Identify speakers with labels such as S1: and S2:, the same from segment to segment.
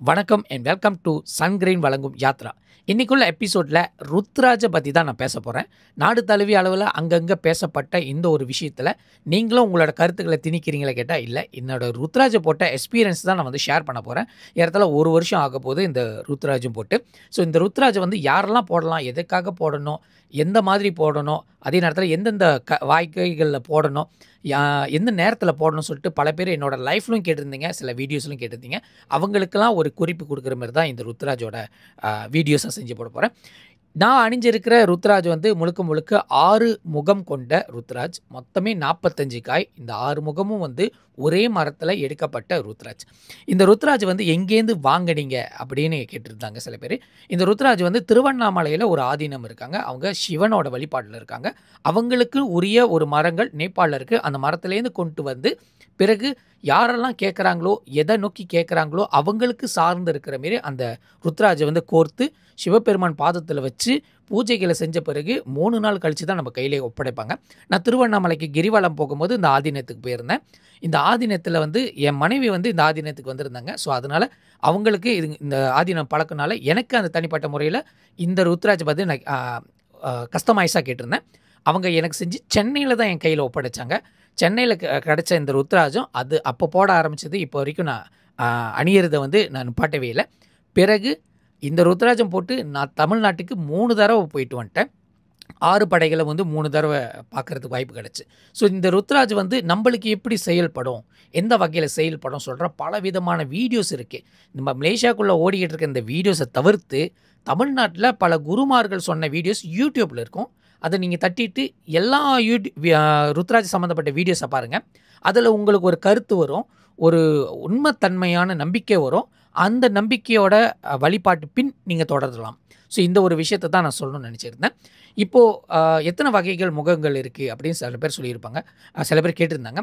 S1: வணக்கம் and welcome to சன்கிரீன் வழங்கும் யாத்ரா. இன்றைக்குள்ள எபிசோடில் ருத்ராஜை பற்றி தான் நான் பேச போகிறேன். நாடு தழுவிய அளவில் அங்கங்கே பேசப்பட்ட இந்த ஒரு விஷயத்தில் நீங்களும் உங்களோட கருத்துக்களை திணிக்கிறீங்களே கேட்டால் இல்லை. என்னோட ருத்ராஜை போட்ட எக்ஸ்பீரியன்ஸ் தான் நான் வந்து ஷேர் பண்ண போகிறேன். இடத்துல 1 வருஷம் ஆக போகுது இந்த ருத்ராஜும் போட்டு. ஸோ இந்த ருத்ராஜை வந்து யாரெல்லாம் போடலாம், எதுக்காக போடணும், எந்த மாதிரி போடணும், அதே நேரத்தில் எந்தெந்த வாய்க்கைகளில் போடணும், எந்த நேரத்தில் போடணும்னு சொல்லிட்டு பல பேர் என்னோட லைஃப்லையும் கேட்டிருந்தீங்க, சில வீடியோஸ்லையும் கேட்டிருந்தீங்க. அவங்களுக்கெல்லாம் ஒரு குறிப்பு கொடுக்குற மாதிரி தான் இந்த ருத்ராஜோட வீடியோஸை செஞ்சு போட போகிறேன். நான் அணிஞ்சிருக்கிற ருத்ராஜ் வந்து முழுக்க முழுக்க 6 முகம் கொண்ட ருத்ராஜ். மொத்தமே 45 காய். இந்த 6 முகமும் வந்து ஒரே மரத்தில் எடுக்கப்பட்ட ருத்ராஜ். இந்த ருத்ராஜ் வந்து எங்கேருந்து வாங்கினீங்க அப்படின்னு கேட்டிருந்தாங்க சில பேர். இந்த ருத்ராஜ் வந்து திருவண்ணாமலையில் ஒரு ஆதீனம் இருக்காங்க. அவங்க சிவனோட வழிபாட்டில் இருக்காங்க. அவங்களுக்கு உரிய ஒரு மரங்கள் நேபாளில் இருக்குது. அந்த மரத்துலேருந்து கொண்டு வந்து பிறகு யாரெல்லாம் கேட்குறாங்களோ, எதை நோக்கி கேட்குறாங்களோ அவங்களுக்கு சார்ந்து இருக்கிற மாரி அந்த ருத்ராஜை வந்து கோர்த்து சிவபெருமான் பாதத்தில் வச்சு பூஜைகளை செஞ்ச பிறகு 3 நாள் கழித்து தான் நம்ம கையிலே ஒப்படைப்பாங்க. நான் திருவண்ணாமலைக்கு கிரிவலம் போகும்போது இந்த ஆதீனத்துக்கு போயிருந்தேன். இந்த ஆதீனத்தில் வந்து என் மனைவி வந்து இந்த ஆதீனத்துக்கு வந்திருந்தாங்க. ஸோ அதனால் அவங்களுக்கு இந்த ஆதீனம் பழக்கனால எனக்கு அந்த தனிப்பட்ட முறையில் இந்த ருத்ராஜை பார்த்து நான் கஸ்டமைஸாக கேட்டிருந்தேன். அவங்க எனக்கு செஞ்சு சென்னையில் தான் என் கையில் ஒப்படைச்சாங்க. சென்னையில் கிடச்ச இந்த ருத்ராஜம் அது அப்போ போட ஆரம்பித்தது. இப்போ வரைக்கும் நான் அணியறதை வந்து நான் நிப்பாட்டவே இல்லை. பிறகு இந்த ருத்ராஜம் போட்டு நான் தமிழ்நாட்டுக்கு 3 தடவை போயிட்டு வந்துட்டேன். 6 படைகளை வந்து 3 தடவை பார்க்குறதுக்கு வாய்ப்பு கிடச்சி. ஸோ இந்த ருத்ராஜ் வந்து நம்மளுக்கு எப்படி செயல்படும், எந்த வகையில் செயல்படும் சொல்கிற பல விதமான வீடியோஸ் இருக்குது. நம்ம மலேசியாவுக்குள்ளே ஓடிக்கிட்டு இருக்க இந்த வீடியோஸை தவிர்த்து தமிழ்நாட்டில் பல குருமார்கள் சொன்ன வீடியோஸ் யூடியூப்பில் இருக்கும். அதை நீங்கள் தட்டிட்டு எல்லா ருத்ராஜ் சம்மந்தப்பட்ட வீடியோஸை பாருங்கள். அதில் உங்களுக்கு ஒரு கருத்து வரும், ஒரு உண்மைத்தன்மையான நம்பிக்கை வரும். அந்த நம்பிக்கையோட வழிபாட்டு பின் நீங்கள் தொடரலாம். ஸோ இந்த ஒரு விஷயத்தை தான் நான் சொல்லணும்னு நினச்சிருந்தேன். இப்போது எத்தனை வகைகள் முகங்கள் இருக்குது அப்படின்னு சில பேர் சொல்லியிருப்பாங்க, சில பேர் கேட்டிருந்தாங்க.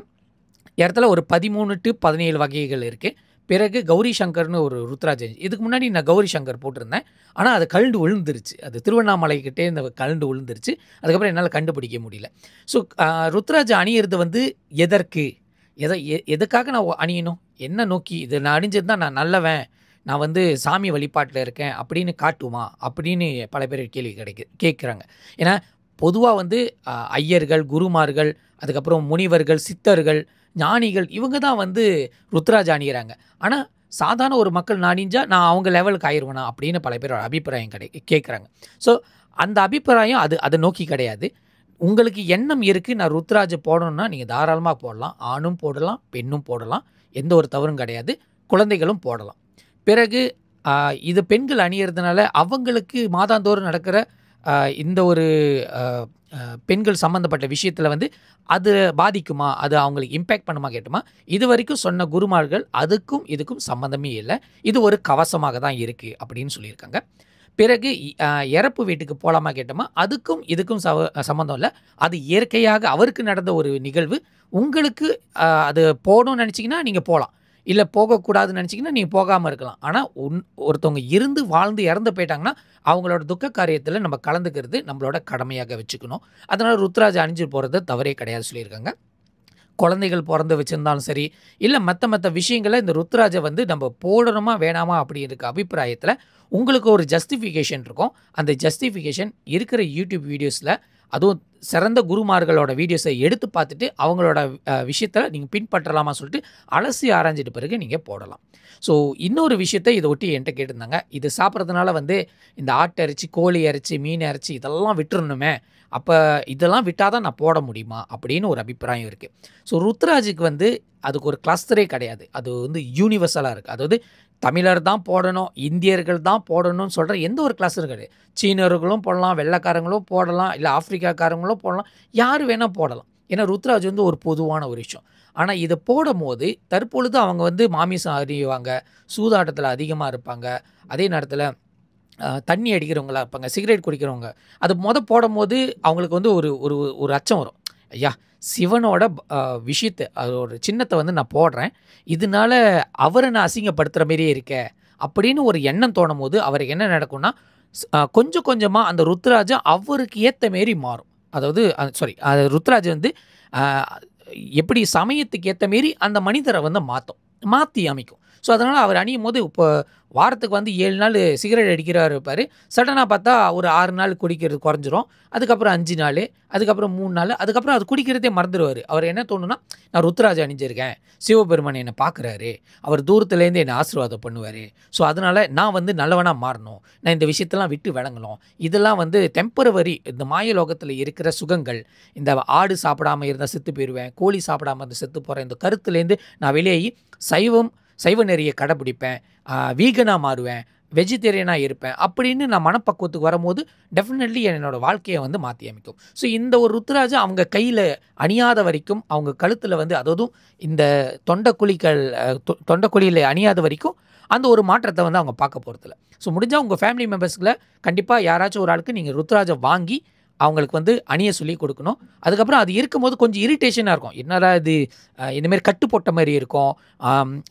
S1: இடத்துல ஒரு 13 to 17 வகைகள் இருக்குது. பிறகு கௌரி சங்கர்னு ஒரு ருத்ராஜ், இதுக்கு முன்னாடி நான் கௌரி சங்கர் போட்டிருந்தேன். ஆனால் அது கழண்டு விழுந்துருச்சு. அது திருவண்ணாமலைக்கிட்டே இந்த கழண்டு விழுந்துருச்சு. அதுக்கப்புறம் என்னால் கண்டுபிடிக்க முடியல. ஸோ ருத்ராஜ் அணியிறது வந்து எதுக்காக நான் அணியணும், என்ன நோக்கி இது நான் அணிஞ்சிருந்தா நான் நல்லவன், நான் வந்து சாமி வழிபாட்டில் இருக்கேன் அப்படின்னு காட்டுமா அப்படின்னு பல பேர் கேள்வி கேட்குறாங்க. ஏன்னா பொதுவாக வந்து ஐயர்கள், குருமார்கள், அதுக்கப்புறம் முனிவர்கள், சித்தர்கள், ஞானிகள் இவங்க தான் வந்து ருத்ராஜ் அணிகிறாங்க. ஆனால் சாதாரண ஒரு மக்கள் நான் அணிஞ்சா நான் அவங்க லெவலுக்கு ஆயிடுவேனா அப்படின்னு பல பேரோட அபிப்பிராயம் கேட்குறாங்க. ஸோ அந்த அபிப்பிராயம் அதை நோக்கி கிடையாது. உங்களுக்கு எண்ணம் இருக்குது நான் ருத்ராஜ் போடணும்னா நீங்கள் தாராளமாக போடலாம். ஆணும் போடலாம், பெண்ணும் போடலாம். எந்த ஒரு தவறும் கிடையாது. குழந்தைகளும் போடலாம். பிறகு இது பெண்கள் அணியறதுனால அவங்களுக்கு மாதாந்தோறும் நடக்கிற இந்த ஒரு பெண்கள் சம்மந்தப்பட்ட விஷயத்தில் வந்து அது பாதிக்குமா, அது அவங்களுக்கு இம்பேக்ட் பண்ணுமா கேட்டுமா, இது வரைக்கும் சொன்ன குருமார்கள் அதுக்கும் இதுக்கும் சம்மந்தமே இல்லை. இது ஒரு கவசமாக தான் இருக்குது அப்படின்னு சொல்லியிருக்காங்க. பிறகு இறப்பு வீட்டுக்கு போகலாமா கேட்டோமா, அதுக்கும் இதுக்கும் சம்மந்தம் இல்லை. அது இயற்கையாக அவருக்கு நடந்த ஒரு நிகழ்வு. உங்களுக்கு அது போகணும்னு நினச்சிங்கன்னா நீங்கள் போகலாம், இல்லை போகக்கூடாதுன்னு நினச்சிங்கன்னா நீங்கள் போகாமல் இருக்கலாம். ஆனால் ஒருத்தவங்க இருந்து வாழ்ந்து இறந்து போயிட்டாங்கன்னா அவங்களோட துக்க காரியத்தில் நம்ம கலந்துக்கிறது நம்மளோட கடமையாக வச்சுக்கணும். அதனால் ருத்ராஜ் அணிஞ்சு போகிறது தவறே கிடையாது சொல்லியிருக்காங்க. குழந்தைகள் பிறந்து வச்சுருந்தாலும் சரி, இல்லை மற்ற விஷயங்களை இந்த ருத்ராஜை வந்து நம்ம போடணுமா வேணாமா அப்படி இருக்க அபிப்பிராயத்தில் உங்களுக்கு ஒரு ஜஸ்டிஃபிகேஷன் இருக்கும். அந்த ஜஸ்டிஃபிகேஷன் இருக்கிற யூடியூப் வீடியோஸில், அதுவும் சிறந்த குருமார்களோட வீடியோஸை எடுத்து பார்த்துட்டு அவங்களோட விஷயத்தில் நீங்கள் பின்பற்றலாமா சொல்லிட்டு அலசி ஆராய்ஞ்சிட்டு பிறகு நீங்கள் போடலாம். ஸோ இன்னொரு விஷயத்தை இதை ஒட்டி என்கிட்ட கேட்டிருந்தாங்க, இது சாப்பிட்றதுனால வந்து இந்த ஆட்டு இறைச்சி, கோழி இறைச்சி, மீன் இறைச்சி இதெல்லாம் விட்டுறணுமே, அப்போ இதெல்லாம் விட்டால் தான் நான் போட முடியுமா அப்படின்னு ஒரு அபிப்பிராயம் இருக்குது. ஸோ ருத்ராஜுக்கு வந்து அதுக்கு ஒரு கிளஸ்டரே கிடையாது. அது வந்து யூனிவர்சலாக இருக்குது. அதாவது தமிழர் தான் போடணும், இந்தியர்கள் தான் போடணும்னு சொல்கிற எந்த ஒரு கிளஸ்டரும் கிடையாது. சீனர்களும் போடலாம், வெள்ளைக்காரங்களும் போடலாம், இல்லை ஆப்பிரிக்காக்காரங்களும் போடலாம், யார் வேணால் போடலாம். ஏன்னா ருத்ராஜ் வந்து ஒரு பொதுவான ஒரு விஷயம். ஆனால் இதை போடும் போது தற்பொழுது அவங்க வந்து மாமிசம் அறிவாங்க, சூதாட்டத்தில் அதிகமாக இருப்பாங்க, அதே நேரத்தில் தண்ணி அடிக்கிறவங்களா இருப்பாங்க, சிகரெட் குடிக்கிறவங்க. அது போடும் போது அவங்களுக்கு வந்து ஒரு அச்சம் வரும். ஐயா, சிவனோட விஷயத்தை, ஒரு சின்னத்தை வந்து நான் போடுறேன், இதனால அவரை நான் அசிங்கப்படுத்துகிற மாரியே இருக்கே அப்படின்னு ஒரு எண்ணம் தோணும் போது அவருக்கு என்ன நடக்கும்னா, கொஞ்சம் கொஞ்சமாக அந்த ருத்ராஜை அவருக்கு ஏற்ற மாரி மாறும். அதாவது ருத்ராஜ் வந்து எப்படி சமயத்துக்கு ஏற்ற மாரி அந்த மனிதரை வந்து மாற்றி அமைக்கும். ஸோ அதனால் அவர் அணியும் போது இப்போ வாரத்துக்கு வந்து 7 நாள் சிகரெட் அடிக்கிறவர் இருப்பார். சடனாக பார்த்தா ஒரு 6 நாள் குடிக்கிறது குறைஞ்சிரும். அதுக்கப்புறம் 5 நாள், அதுக்கப்புறம் 3 நாள், அதுக்கப்புறம் அது குடிக்கிறதே மறந்துடுவார். அவர் என்ன தோணுன்னா, நான் ருத்ராஜ் அணிஞ்சிருக்கேன், சிவபெருமான் என்னை பார்க்குறாரு, அவர் தூரத்துலேருந்து என்னை ஆசீர்வாதம் பண்ணுவார். ஸோ அதனால் நான் வந்து நல்லவனாக மாறணும், நான் இந்த விஷயத்தெல்லாம் விட்டு விளங்கணும். இதெல்லாம் வந்து டெம்பரவரி, இந்த மாய லோகத்தில் இருக்கிற சுகங்கள். இந்த ஆடு சாப்பிடாமல் இருந்தால் செத்து போயிடுவேன், கோழி சாப்பிடாமல் இருந்தால் செத்து போகிறேன், இந்த கருத்துலேருந்து நான் வெளியாகி சைவ நெறியை கடைப்பிடிப்பேன், வீகனாக மாறுவேன், வெஜிடேரியனாக இருப்பேன் அப்படின்னு நான் மனப்பக்குவத்துக்கு வரும்போது டெஃபினெட்லி என்னோடய வாழ்க்கையை வந்து மாற்றி அமைக்கும். ஸோ இந்த ஒரு ருத்ராஜை அவங்க கையில் அணியாத வரைக்கும், அவங்க கழுத்தில் வந்து அதுவும் இந்த தொண்டைக்குழியில் அணியாத வரைக்கும் அந்த ஒரு மாற்றத்தை வந்து அவங்க பார்க்க போகிறதில்ல. ஸோ முடிஞ்சால் உங்கள் ஃபேமிலி மெம்பர்ஸ்கில் கண்டிப்பாக யாராச்சும் ஒரு ஆளுக்கு நீங்கள் ருத்ராஜை வாங்கி அவங்களுக்கு வந்து அணிய சொல்லி கொடுக்கணும். அதுக்கப்புறம் அது இருக்கும்போது கொஞ்சம் இரிட்டேஷனாக இருக்கும். என்னடா இது இந்தமாரி கட்டு போட்ட மாதிரி இருக்கும்,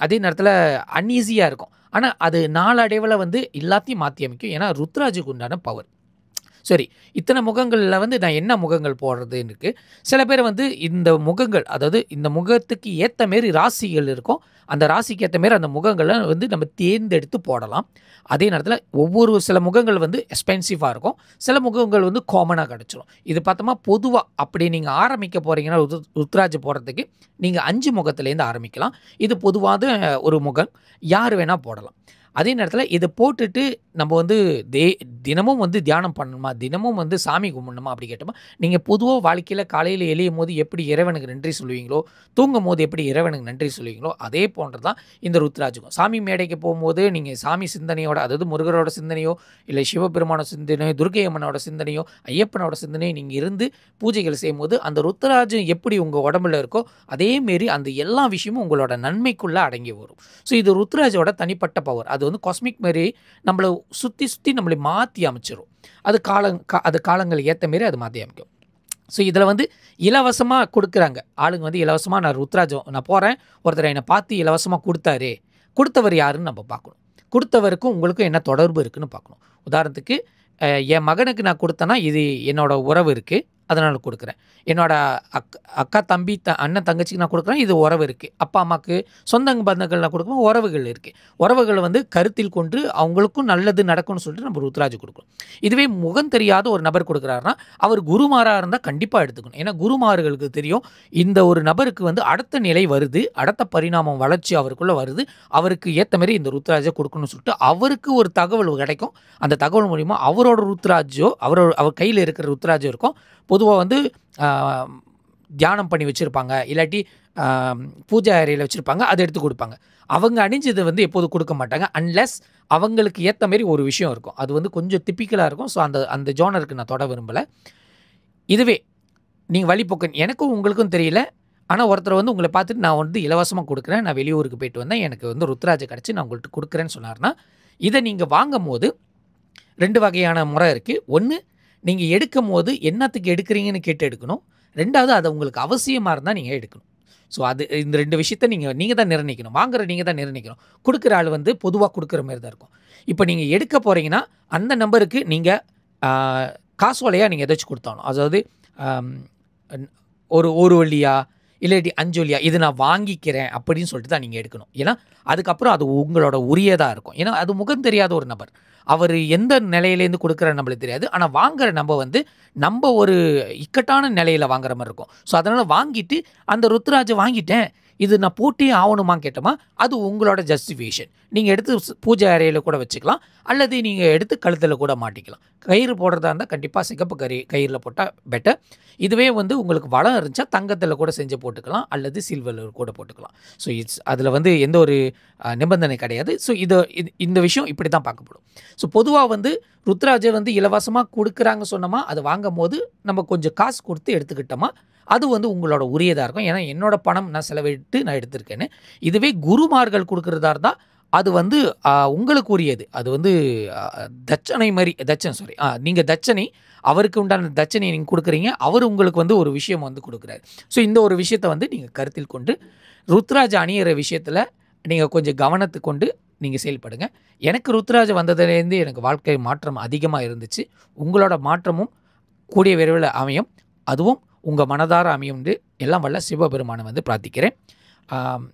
S1: அதே நேரத்தில் அன்ஈஸியாக இருக்கும். ஆனால் அது நாளடைவில் வந்து எல்லாத்தையும் மாற்றி அமைக்கும். ஏன்னா ருத்ராஜுக்கு உண்டான பவர். சரி, இத்தனை முகங்களில் வந்து நான் என்ன முகங்கள் போடுறதுன்னு இருக்குது. சில பேர் வந்து இந்த முகங்கள், அதாவது இந்த முகத்துக்கு ஏற்ற மாரி ராசிகள் இருக்கும், அந்த ராசிக்கு ஏற்ற மாரி அந்த முகங்களை வந்து நம்ம தேர்ந்தெடுத்து போடலாம். அதே நேரத்தில் ஒவ்வொரு சில முகங்கள் வந்து எக்ஸ்பென்சிவாக இருக்கும், சில முகங்கள் வந்து காமனாக கிடச்சிரும். இது பார்த்தோமா பொதுவாக அப்படி நீங்கள் ஆரம்பிக்க போகிறீங்கன்னா ருத்ராஜ் போடுறதுக்கு நீங்கள் 5 முகத்துலேருந்து ஆரம்பிக்கலாம். இது பொதுவாக ஒரு முகம், யார் வேணால் போடலாம். அதே நேரத்தில் இதை போட்டுட்டு நம்ம வந்து தினமும் வந்து தியானம் பண்ணணுமா, தினமும் வந்து சாமி கும்பிடணுமா அப்படி கேட்டோமா, நீங்கள் பொதுவாக வாழ்க்கையில் காலையில் எழியும் போது எப்படி இறைவனுக்கு நன்றி சொல்லுவீங்களோ, தூங்கும் போது எப்படி இறைவனுக்கு நன்றி சொல்லுவீங்களோ, அதே போன்று தான் இந்த ருத்ராஜுக்கும். சாமி மேடைக்கு போகும்போது நீங்கள் சாமி சிந்தனையோட, அதாவது முருகரோட சிந்தனையோ, இல்லை சிவபெருமான சிந்தனையோ, துர்க்கை அம்மனோட சிந்தனையோ, ஐயப்பனோட சிந்தனையோ நீங்கள் இருந்து பூஜைகள் செய்யும்போது அந்த ருத்ராஜு எப்படி உங்கள் உடம்புல இருக்கோ அதேமாரி அந்த எல்லா விஷயமும் உங்களோட நன்மைக்குள்ளே அடங்கி வரும். ஸோ இது ருத்ராஜோட தனிப்பட்ட பவர். அது வந்து காஸ்மிக் மாரி நம்மளை சுற்றி நம்மளை மாற்றி அமைச்சிரும். அது காலங்கள் ஏற்ற மாரி அது மாற்றி அமைக்கும். ஸோ இதில் வந்து இலவசமாக கொடுக்குறாங்க ஆளுங்க, வந்து இலவசமாக நான் ருத்ராஜம் நான் போகிறேன், ஒருத்தர் என்னை பார்த்து இலவசமாக கொடுத்தாரு, கொடுத்தவர் யாருன்னு நம்ம பார்க்கணும். கொடுத்தவருக்கும் உங்களுக்கும் என்ன தொடர்பு இருக்குதுன்னு பார்க்கணும். உதாரணத்துக்கு என் மகனுக்கு நான் கொடுத்தேன்னா இது என்னோட உறவு இருக்குது, அதனால் கொடுக்குறேன். என்னோட அக்கா தம்பி அண்ணன் தங்கச்சிக்கு நான் கொடுக்குறேன், இது உறவு இருக்குது. அப்பா அம்மாவுக்கு சொந்த பந்தங்கள் நான் கொடுக்குறோம், உறவுகள் இருக்குது. உறவுகளை வந்து கருத்தில் கொண்டு அவங்களுக்கும் நல்லது நடக்கும்னு சொல்லிட்டு நம்ம ருத்ராஜ் கொடுக்கணும். இதுவே முகம் தெரியாத ஒரு நபர் கொடுக்குறாருன்னா அவர் குருமாராக இருந்தால் கண்டிப்பாக எடுத்துக்கணும். ஏன்னா குருமார்களுக்கு தெரியும் இந்த ஒரு நபருக்கு வந்து அடுத்த நிலை வருது, அடுத்த பரிணாமம் வளர்ச்சி அவருக்குள்ளே வருது, அவருக்கு ஏற்ற மாதிரி இந்த ருத்ராஜை கொடுக்கணும்னு சொல்லிட்டு அவருக்கு ஒரு தகவல் கிடைக்கும். அந்த தகவல் மூலிமா அவரோட ருத்ராஜோ அவர் கையில் இருக்கிற ருத்ராஜோ இருக்கும். பொதுவாக வந்து தியானம் பண்ணி வச்சுருப்பாங்க, இல்லாட்டி பூஜை அறையில் வச்சுருப்பாங்க, அதை எடுத்து கொடுப்பாங்க. அவங்க அணிஞ்சதை வந்து எப்போது கொடுக்க மாட்டாங்க, அன்லெஸ் அவங்களுக்கு ஏற்ற மாரி ஒரு விஷயம் இருக்கும். அது வந்து கொஞ்சம் டிப்பிக்கலாக இருக்கும். ஸோ அந்த ஜோனருக்கு நான் தொட விரும்பலை. இதுவே நீங்கள் வழிபோக்கன் எனக்கும் உங்களுக்கும் தெரியல, ஆனால் ஒருத்தர் வந்து உங்களை பார்த்துட்டு நான் வந்து இலவசமாக கொடுக்குறேன், நான் வெளியூருக்கு போயிட்டு வந்தேன், எனக்கு வந்து ருத்ராஜை கிடச்சி நான் உங்கள்கிட்ட கொடுக்குறேன்னு சொன்னார்னா, இதை நீங்கள் வாங்கும் போது 2 வகையான முறை இருக்குது. ஒன்று, நீங்கள் எடுக்கும் போது என்னத்துக்கு எடுக்கிறீங்கன்னு கேட்டு எடுக்கணும். 2வது, அது உங்களுக்கு அவசியமாக இருந்தால் நீங்கள் எடுக்கணும். ஸோ இந்த 2 விஷயத்த நீங்கள் தான் நிர்ணயிக்கணும். வாங்குற நீங்கள் தான் நிர்ணயிக்கணும். கொடுக்குற ஆள் வந்து பொதுவாக கொடுக்குற மாதிரி தான் இருக்கும். இப்போ நீங்கள் எடுக்க போகிறீங்கன்னா அந்த நம்பருக்கு நீங்கள் காசோலையாக நீங்கள் ஏதாச்சும் கொடுத்தாகணும். அதாவது ஒரு வழியா இல்லாட்டி 5 வழியா இது நான் வாங்கிக்கிறேன் அப்படின்னு சொல்லிட்டு தான் நீங்கள் எடுக்கணும். ஏன்னா அதுக்கப்புறம் அது உங்களோட உரியதாக இருக்கும். ஏன்னா அது முகம் தெரியாத ஒரு நபர், அவர் எந்த நிலையிலேருந்து கொடுக்குற நம்மளுக்கு தெரியாது. ஆனால் வாங்குற நம்ம ஒரு இக்கட்டான நிலையில் வாங்குற மாதிரி இருக்கும். ஸோ அதனால் வாங்கிட்டு அந்த ருத்ராஜை வாங்கிட்டேன், இது நான் போட்டே ஆகணுமான்னு கேட்டோமா, அது உங்களோட ஜஸ்டிஃபிகேஷன். நீங்கள் எடுத்து பூஜை அறையில் கூட வச்சுக்கலாம், அல்லது நீங்கள் எடுத்து கழுத்தில் கூட மாட்டிக்கலாம். கயிறு போடுறதா இருந்தால் கண்டிப்பாக சிகப்பு கயிறில் போட்டால் பெட்டர். இதுவே வந்து உங்களுக்கு வளம் இருந்துச்சா தங்கத்தில் கூட செஞ்சு போட்டுக்கலாம், அல்லது சில்வரில் கூட போட்டுக்கலாம். ஸோ அதில் வந்து எந்த ஒரு நிபந்தனை கிடையாது. ஸோ இந்த விஷயம் இப்படி தான் பார்க்கப்படும். ஸோ பொதுவாக வந்து ருத்ராஜை வந்து இலவசமாக கொடுக்குறாங்க சொன்னோமா, அதை வாங்கும் போது நம்ம கொஞ்சம் காசு கொடுத்து எடுத்துக்கிட்டோமா, அது வந்து உங்களோட உரியதாக இருக்கும். ஏன்னா என்னோட பணம் நான் செலவிட்டு நான் எடுத்திருக்கேன்னு. இதுவே குருமார்கள் கொடுக்குறதா இருந்தால் அது வந்து உங்களுக்கு உரியது. அது வந்து தட்சணை மாதிரி நீங்கள் தட்சணை அவருக்கு உண்டான தட்சணையை நீங்கள் கொடுக்குறீங்க, அவர் உங்களுக்கு வந்து ஒரு விஷயம் வந்து கொடுக்குறாரு. ஸோ இந்த ஒரு விஷயத்தை வந்து நீங்கள் கருத்தில் கொண்டு ருத்ராஜ் அணியிற விஷயத்தில் நீங்கள் கொஞ்சம் கவனத்தை கொண்டு நீங்கள் செயல்படுங்க. எனக்கு ருத்ராஜ் வந்ததுலேருந்து எனக்கு வாழ்க்கை மாற்றம் அதிகமாக இருந்துச்சு. உங்களோட மாற்றமும் கூடிய விரைவில் அமையும், அதுவும் உங்கள் மனதார அமையும் என்று எல்லாம் வல்ல சிவபெருமானை வந்து பிரார்த்திக்கிறேன்.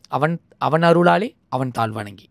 S1: அவன் அவன் அருளாலே அவன் தாழ் வணங்கி.